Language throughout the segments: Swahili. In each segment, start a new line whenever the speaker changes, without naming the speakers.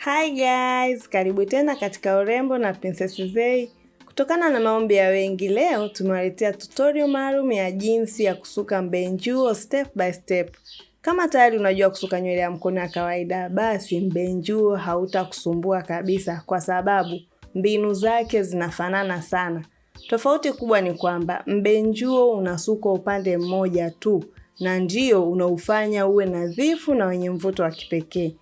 Hi guys, karibu tena katika Urembo na Princess Zey. Kutokana na maombi ya wengi, leo tumewaletea tutorial maalum ya jinsi ya kusuka mbenjuo step by step. Kama tayari unajua kusuka nywele ya mkono ya kawaida, basi mbenjuo hautakusumbua kabisa kwa sababu mbinu zake zinafanana sana. Tofauti kubwa ni kwamba mbenjuo unasukwa upande mmoja tu na ndio unaufanya uwe nadhifu na wenye mvuto wa kipekee.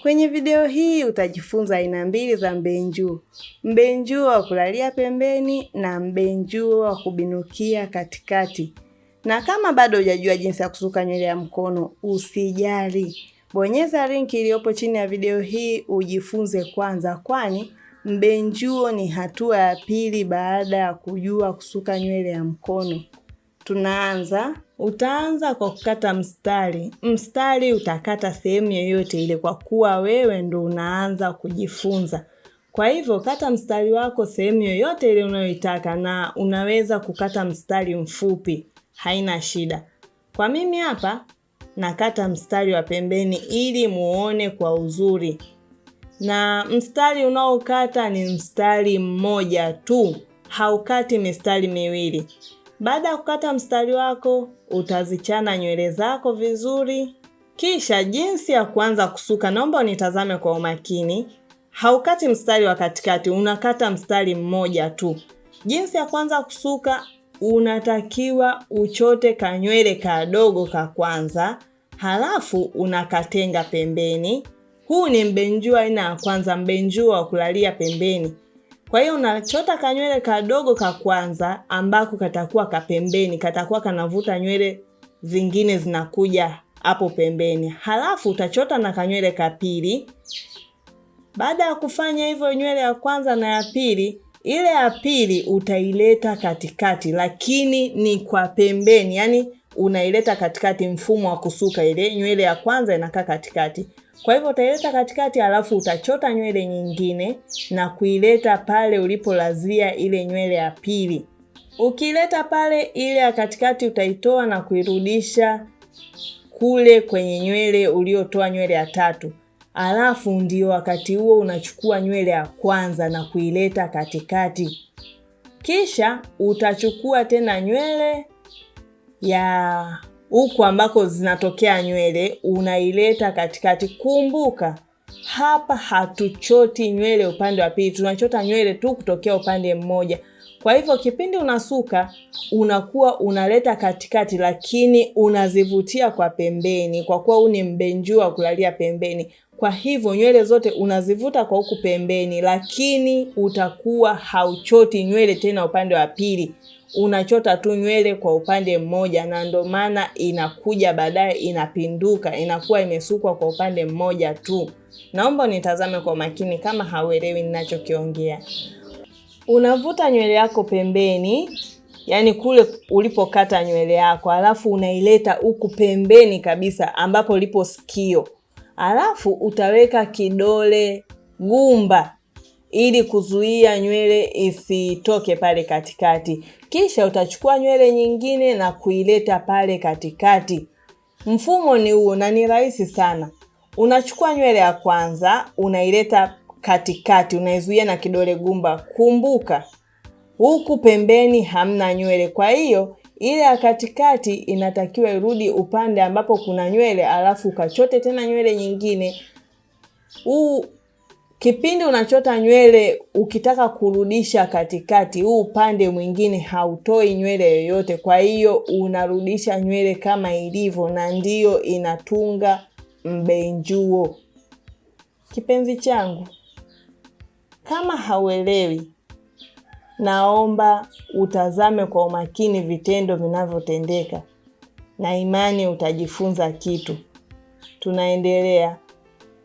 Kwenye video hii utajifunza aina mbili za mbenjuo. Mbenjuo wa kulalia pembeni na mbenjuo wa kubinukia katikati. Na kama bado hujajua jinsi ya kusuka nywele ya mkono, usijali. Bonyeza link iliyopo chini ya video hii ujifunze kwanza, kwani mbenjuo ni hatua ya pili baada ya kujua kusuka nywele ya mkono. Tunaanza. Utaanza kwa kukata mstari. Mstari utakata sehemu yoyote ile kwa kuwa wewe ndo unaanza kujifunza. Kwa hivyo kata mstari wako sehemu yoyote ile unayoitaka, na unaweza kukata mstari mfupi, haina shida. Kwa mimi hapa nakata mstari wa pembeni ili muone kwa uzuri. Na mstari unaokata ni mstari mmoja tu, haukati mistari miwili. Baada ya kukata mstari wako, utazichana nywele zako vizuri. Kisha jinsi ya kuanza kusuka, naomba unitazame kwa umakini. Haukati mstari wa katikati, unakata mstari mmoja tu. Jinsi ya kuanza kusuka, unatakiwa uchote kanywele kadogo ka kwanza, halafu unakatenga pembeni. Huu ni mbenjuo aina ya kwanza, mbenjuo wa kulalia pembeni. Kwa hiyo unachota kanywele kadogo ka kwanza ambako katakuwa kapembeni, katakuwa kanavuta nywele zingine zinakuja hapo pembeni. Halafu utachota na kanywele ka pili. Baada ya kufanya hivyo nywele ya kwanza na ya pili, ile ya pili utaileta katikati, lakini ni kwa pembeni. Yani unaileta katikati, mfumo wa kusuka ile nywele ya kwanza inakaa katikati. Kwa hivyo utaileta katikati, alafu utachota nywele nyingine na kuileta pale ulipolazia ile nywele ya pili. Ukileta pale, ile ya katikati utaitoa na kuirudisha kule kwenye nywele uliotoa nywele ya tatu. Alafu ndio wakati huo unachukua nywele ya kwanza na kuileta katikati. Kisha utachukua tena nywele ya huku ambako zinatokea nywele, unaileta katikati. Kumbuka, hapa hatuchoti nywele upande wa pili, tunachota nywele tu kutokea upande mmoja. Kwa hivyo kipindi unasuka, unakuwa unaleta katikati, lakini unazivutia kwa pembeni, kwa kuwa huu ni mbenjuo wa kulalia pembeni. Kwa hivyo nywele zote unazivuta kwa huku pembeni, lakini utakuwa hauchoti nywele tena upande wa pili. Unachota tu nywele kwa upande mmoja, na ndo maana inakuja baadaye inapinduka, inakuwa imesukwa kwa upande mmoja tu. Naomba nitazame kwa makini kama hauelewi ninachokiongea. Unavuta nywele yako pembeni, yani kule ulipokata nywele yako, alafu unaileta huku pembeni kabisa ambapo lipo sikio. Alafu utaweka kidole gumba ili kuzuia nywele isitoke pale katikati. Kisha utachukua nywele nyingine na kuileta pale katikati. Mfumo ni huo na ni rahisi sana. Unachukua nywele ya kwanza, unaileta katikati, unaizuia na kidole gumba. Kumbuka, huku pembeni hamna nywele. Kwa hiyo, ile ya katikati inatakiwa irudi upande ambapo kuna nywele, alafu ukachote tena nywele nyingine. Kipindi unachota nywele, ukitaka kurudisha katikati, huu upande mwingine hautoi nywele yoyote. Kwa hiyo unarudisha nywele kama ilivyo, na ndiyo inatunga mbenjuo. Kipenzi changu, kama hauelewi, naomba utazame kwa umakini vitendo vinavyotendeka, na imani utajifunza kitu. Tunaendelea.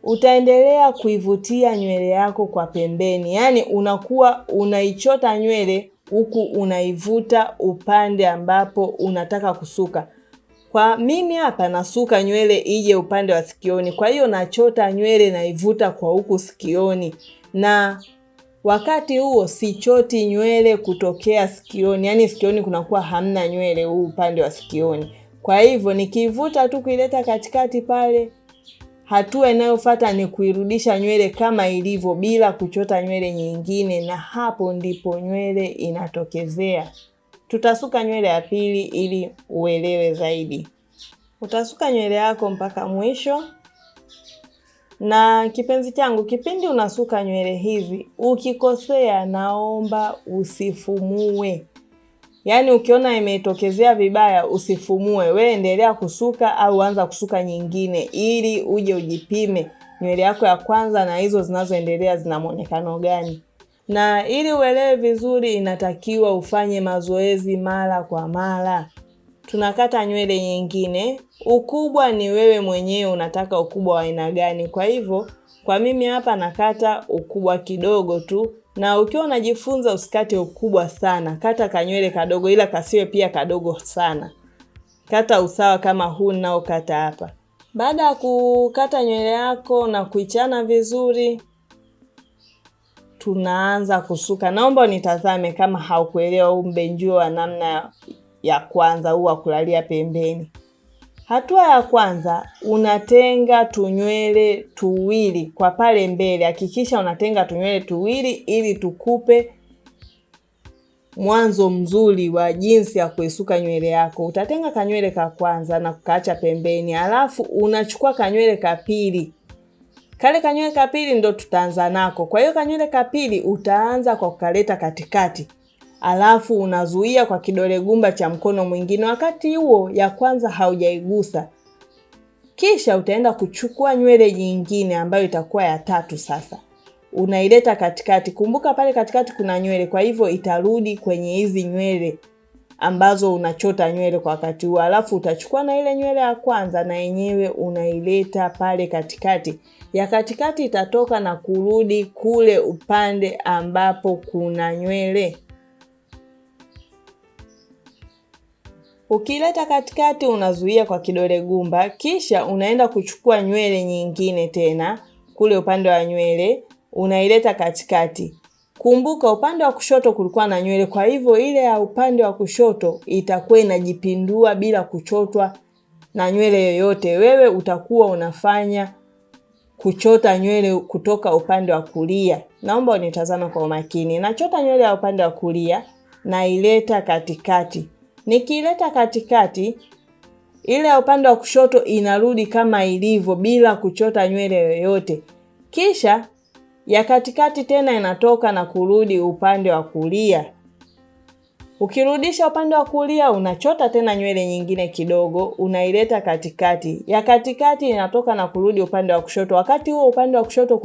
Utaendelea kuivutia nywele yako kwa pembeni. Yani unakuwa unaichota nywele huku unaivuta upande ambapo unataka kusuka. Kwa mimi hapa nasuka nywele ije upande wa sikioni. Kwa hiyo nachota nywele naivuta kwa huku sikioni. Na wakati huo sichoti nywele kutokea sikioni. Yani sikioni kunakuwa hamna nywele huu upande wa sikioni. Kwa hivyo nikivuta tu kuileta katikati pale, hatua inayofuata ni kuirudisha nywele kama ilivyo bila kuchota nywele nyingine, na hapo ndipo nywele inatokezea. Tutasuka nywele ya pili ili uelewe zaidi. Utasuka nywele yako mpaka mwisho. Na kipenzi changu, kipindi unasuka nywele hizi, ukikosea naomba usifumue. Yaani ukiona imetokezea vibaya usifumue. Wewe endelea kusuka au anza kusuka nyingine ili uje ujipime nywele yako ya kwanza na hizo zinazoendelea zina muonekano gani. Na ili uelewe vizuri inatakiwa ufanye mazoezi mara kwa mara. Tunakata nywele nyingine. Ukubwa ni wewe mwenyewe unataka ukubwa wa aina gani. Kwa hivyo, kwa mimi hapa nakata ukubwa kidogo tu. Na ukiwa unajifunza usikate ukubwa sana. Kata kanywele kadogo ila kasiwe pia kadogo sana. Kata usawa kama huu ninaokata hapa. Baada ya kukata nywele yako na kuichana vizuri, tunaanza kusuka. Naomba unitazame kama haukuelewa huu mbenjuo wa namna ya kwanza, huu wa kulalia pembeni. Hatua ya kwanza, unatenga tunywele tuwili kwa pale mbele. Hakikisha unatenga tunywele tuwili ili tukupe mwanzo mzuri wa jinsi ya kuisuka nywele yako. Utatenga kanywele ka kwanza na kukaacha pembeni. Alafu unachukua kanywele ka pili. Kale kanywele ka pili ndo tutaanza nako. Kwa hiyo kanywele ka pili utaanza kwa kukaleta katikati. Alafu unazuia kwa kidole gumba cha mkono mwingine wakati huo ya kwanza haujaigusa. Kisha utaenda kuchukua nywele nyingine ambayo itakuwa ya tatu sasa. Unaileta katikati. Kumbuka pale katikati kuna nywele, kwa hivyo itarudi kwenye hizi nywele ambazo unachota nywele kwa wakati huo. Alafu utachukua na ile nywele ya kwanza na yenyewe unaileta pale katikati. Ya katikati itatoka na kurudi kule upande ambapo kuna nywele. Ukileta katikati unazuia kwa kidole gumba, kisha unaenda kuchukua nywele nyingine tena kule upande wa nywele, unaileta katikati. Kumbuka upande wa kushoto kulikuwa na nywele, kwa hivyo ile ya upande wa kushoto itakuwa inajipindua bila kuchotwa na nywele yoyote. Wewe utakuwa unafanya kuchota nywele kutoka upande wa kulia. Naomba unitazame kwa umakini. Nachota nywele ya upande wa kulia na ileta katikati. Nikileta katikati, ile ya upande wa kushoto inarudi kama ilivyo bila kuchota nywele yoyote. Kisha ya katikati tena inatoka na kurudi upande wa kulia. Ukirudisha upande wa kulia unachota tena nywele nyingine kidogo, unaileta katikati. Ya katikati inatoka na kurudi upande wa kushoto. Wakati huo upande wa kushoto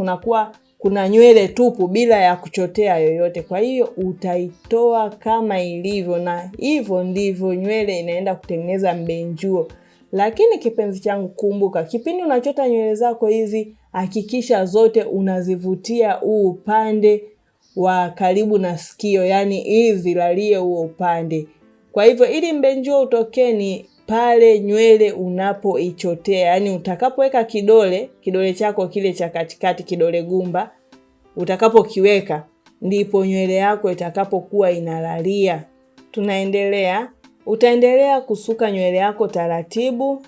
kuna nywele tupu bila ya kuchotea yoyote. Kwa hiyo utaitoa kama ilivyo, na hivyo ndivyo nywele inaenda kutengeneza mbenjuo. Lakini kipenzi changu, kumbuka, kipindi unachota nywele zako hizi, hakikisha zote unazivutia upande wa karibu na sikio, yani ili zilalie huo upande. Kwa hivyo ili mbenjuo utokee ni pale nywele unapoichotea, yani utakapoweka kidole chako kile cha katikati, kidole gumba, utakapokiweka ndipo nywele yako itakapokuwa inalalia. Tunaendelea. Utaendelea kusuka nywele yako taratibu,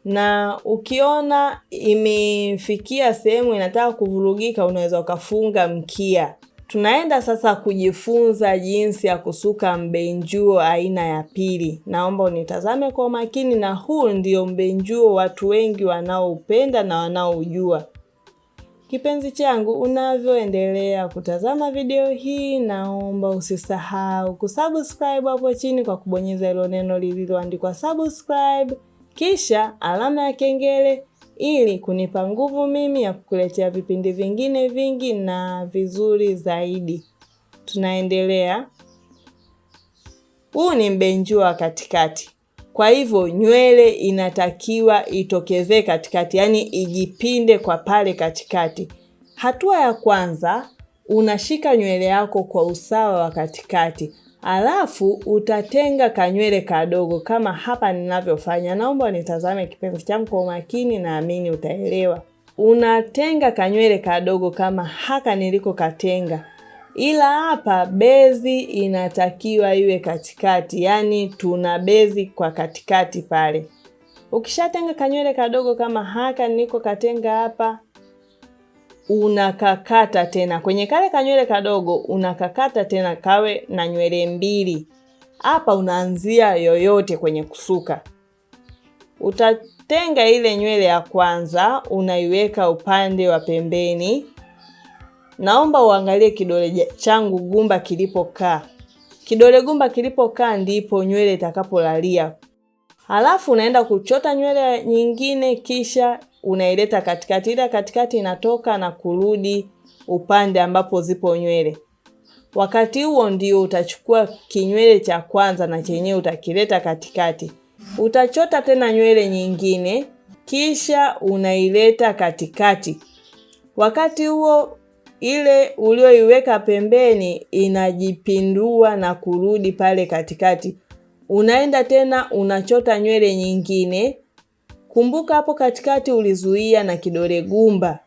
na ukiona imefikia sehemu inataka kuvurugika unaweza ukafunga mkia. Tunaenda sasa kujifunza jinsi ya kusuka mbenjuo aina ya pili. Naomba unitazame kwa makini, na huu ndio mbenjuo watu wengi wanaoupenda na wanaojua. Kipenzi changu, unavyoendelea kutazama video hii, naomba usisahau kusubscribe hapo chini kwa kubonyeza hilo neno lililoandikwa subscribe, kisha alama ya kengele ili kunipa nguvu mimi ya kukuletea vipindi vingine vingi na vizuri zaidi. Tunaendelea. Huu ni mbenjuo wa katikati. Kwa hivyo nywele inatakiwa itokezee katikati, yani ijipinde kwa pale katikati. Hatua ya kwanza, unashika nywele yako kwa usawa wa katikati. Alafu utatenga kanywele kadogo kama hapa ninavyofanya. Naomba nitazame kipenzi changu kwa umakini, naamini utaelewa. Unatenga kanywele kadogo kama haka niliko katenga. Ila hapa bezi inatakiwa iwe katikati, yani tuna bezi kwa katikati pale. Ukishatenga kanywele kadogo kama haka niko katenga hapa, unakakata tena. Kwenye kale kanywele kadogo unakakata tena kawe na nywele mbili. Hapa unaanzia yoyote kwenye kusuka. Utatenga ile nywele ya kwanza, unaiweka upande wa pembeni. Naomba uangalie kidole changu gumba kilipokaa. Kidole gumba kilipokaa ndipo nywele itakapolalia. Halafu unaenda kuchota nywele nyingine, kisha unaileta katikati. Ile katikati inatoka na kurudi upande ambapo zipo nywele. Wakati huo ndio utachukua kinywele cha kwanza na chenyewe utakileta katikati. Utachota tena nywele nyingine, kisha unaileta katikati. Wakati huo ile ulioiweka pembeni inajipindua na kurudi pale katikati. Unaenda tena unachota nywele nyingine. Kumbuka hapo katikati ulizuia na kidole gumba.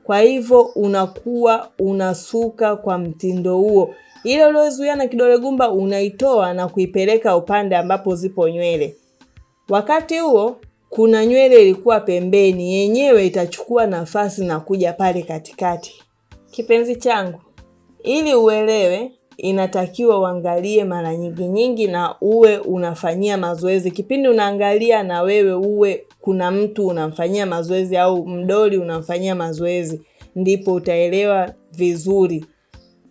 Kwa hivyo unakuwa unasuka kwa mtindo huo. Ile uliozuia na kidole gumba unaitoa na kuipeleka upande ambapo zipo nywele. Wakati huo kuna nywele ilikuwa pembeni, yenyewe itachukua nafasi na kuja pale katikati. Kipenzi changu, ili uelewe inatakiwa uangalie mara nyingi na uwe unafanyia mazoezi. Kipindi unaangalia na wewe uwe kuna mtu unamfanyia mazoezi au mdoli unamfanyia mazoezi, ndipo utaelewa vizuri.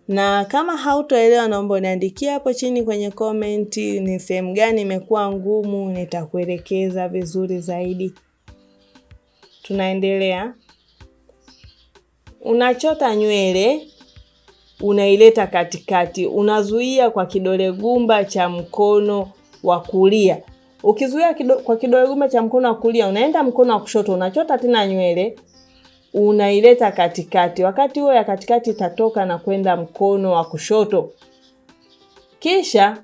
Na kama hautoelewa naomba uniandikie hapo chini kwenye comment ni sehemu gani imekuwa ngumu, nitakuelekeza vizuri zaidi. Tunaendelea. Unachota nywele, unaileta katikati. Unazuia kwa kidole gumba cha mkono wa kulia. Ukizuia kwa kidole gumba cha mkono wa kulia, unaenda mkono wa kushoto, unachota tena nywele, unaileta katikati. Wakati huo ya katikati itatoka na kwenda mkono wa kushoto. Kisha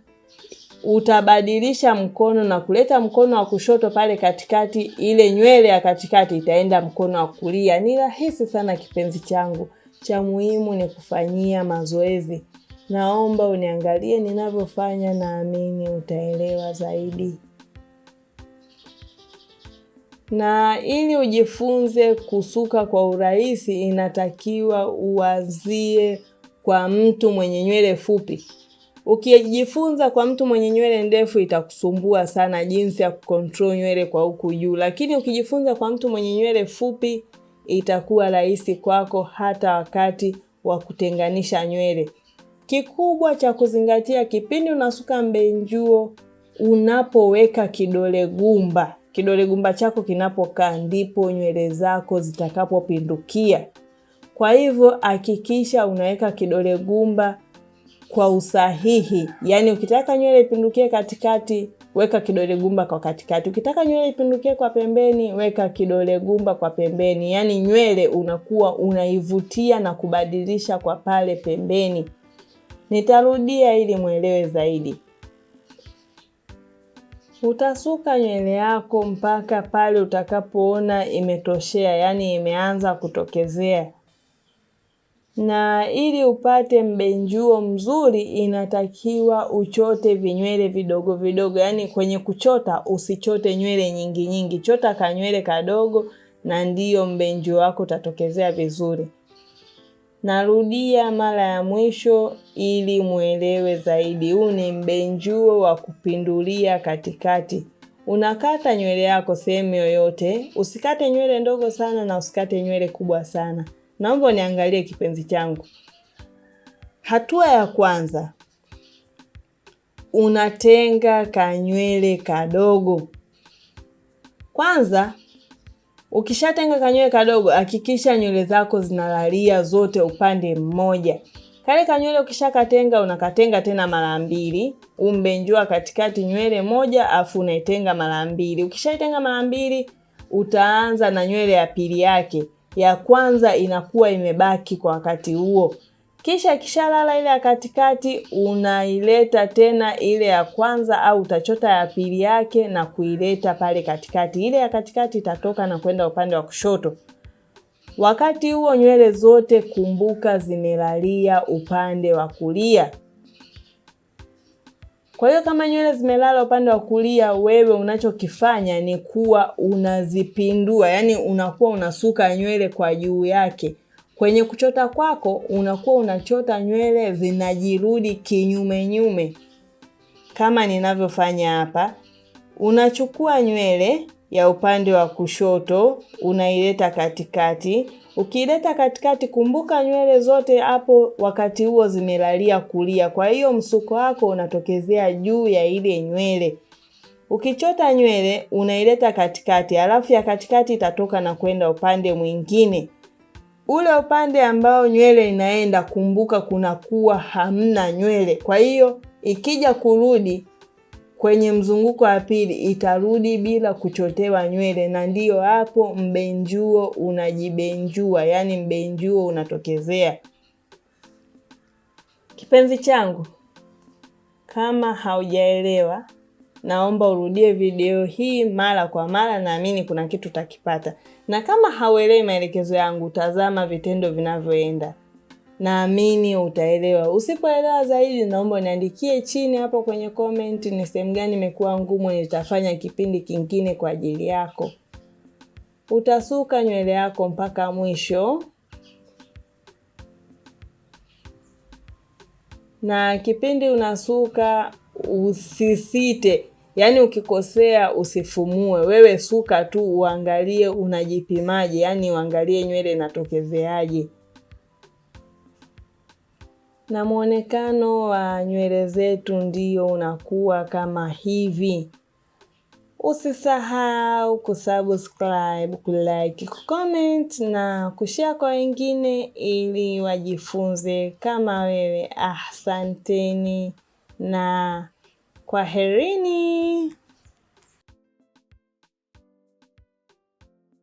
utabadilisha mkono na kuleta mkono wa kushoto pale katikati. Ile nywele ya katikati itaenda mkono wa kulia. Ni rahisi sana kipenzi changu. Cha muhimu ni kufanyia mazoezi. Naomba uniangalie ninavyofanya, naamini utaelewa zaidi. Na ili ujifunze kusuka kwa urahisi inatakiwa uanzie kwa mtu mwenye nywele fupi. Ukijifunza kwa mtu mwenye nywele ndefu itakusumbua sana jinsi ya kucontrol nywele kwa huku juu. Lakini ukijifunza kwa mtu mwenye nywele fupi itakuwa rahisi kwako hata wakati wa kutenganisha nywele. Kikubwa cha kuzingatia kipindi unasuka mbenjuo, unapoweka kidole gumba chako kinapokaa ndipo nywele zako zitakapopindukia. Kwa hivyo hakikisha unaweka kidole gumba kwa usahihi. Yaani ukitaka nywele ipindukie katikati, weka kidole gumba kwa katikati. Ukitaka nywele ipindukie kwa pembeni, weka kidole gumba kwa pembeni. Yaani nywele unakuwa unaivutia na kubadilisha kwa pale pembeni. Nitarudia ili muelewe zaidi. Utasuka nywele yako mpaka pale utakapoona imetoshea, yani imeanza kutokezea. Na ili upate mbenjuo mzuri inatakiwa uchote vinywele vidogo vidogo. Yani kwenye kuchota usichote nywele nyingi. Chota kanywele kadogo na ndiyo mbenjuo wako utatokezea vizuri. Narudia mara ya mwisho ili muelewe zaidi. Huu ni mbenjuo wa kupindulia katikati. Unakata nywele yako sehemu yoyote. Usikate nywele ndogo sana na usikate nywele kubwa sana. Naomba uniangalie kipenzi changu. Hatua ya kwanza, unatenga kanywele kadogo. Kwanza, ukishatenga kanywele kadogo, hakikisha nywele zako zinalalia zote upande mmoja. Kale kanywele ukishakatenga, unakatenga tena mara mbili. Umbenjua katikati nywele moja, afu unaitenga mara mbili. Ukishaitenga mara mbili, utaanza na nywele ya pili yake. Ya kwanza inakuwa imebaki kwa wakati huo. Kisha kishalala ile ya katikati, unaileta tena ile ya kwanza au utachota ya pili yake na kuileta pale katikati. Ile ya katikati itatoka na kwenda upande wa kushoto. Wakati huo nywele zote kumbuka zimelalia upande wa kulia. Kwa hiyo kama nywele zimelala upande wa kulia, wewe unachokifanya ni kuwa unazipindua, yani unakuwa unasuka nywele kwa juu yake. Kwenye kuchota kwako unakuwa unachota nywele zinajirudi kinyume nyume. Kama ninavyofanya hapa, unachukua nywele ya upande wa kushoto, unaileta katikati. Ukiileta katikati, kumbuka nywele zote hapo wakati huo zimelalia kulia. Kwa hiyo msuko wako unatokezea juu ya ile nywele. Ukichota nywele, unaileta katikati, alafu ya katikati itatoka na kwenda upande mwingine. Ule upande ambao nywele inaenda, kumbuka kunakuwa hamna nywele. Kwa hiyo ikija kurudi kwenye mzunguko wa pili, itarudi bila kuchotewa nywele, na ndiyo hapo mbenjuo unajibenjua, yani mbenjuo unatokezea. Kipenzi changu, kama haujaelewa, naomba urudie video hii mara kwa mara, naamini kuna kitu utakipata. Na kama hauelewi maelekezo yangu, tazama vitendo vinavyoenda, naamini utaelewa. Usipoelewa zaidi, naomba niandikie chini hapo kwenye comment ni sehemu gani imekuwa ngumu, nitafanya kipindi kingine kwa ajili yako. Utasuka nywele yako mpaka mwisho. Na kipindi unasuka usisite, yani ukikosea usifumue. Wewe suka tu, uangalie unajipimaje, yani uangalie nywele inatokezeaje. Na muonekano wa nywele zetu ndio unakuwa kama hivi. Usisahau kusubscribe, kulike, kucomment na kushare kwa wengine ili wajifunze kama wewe. Asanteni na kwaherini.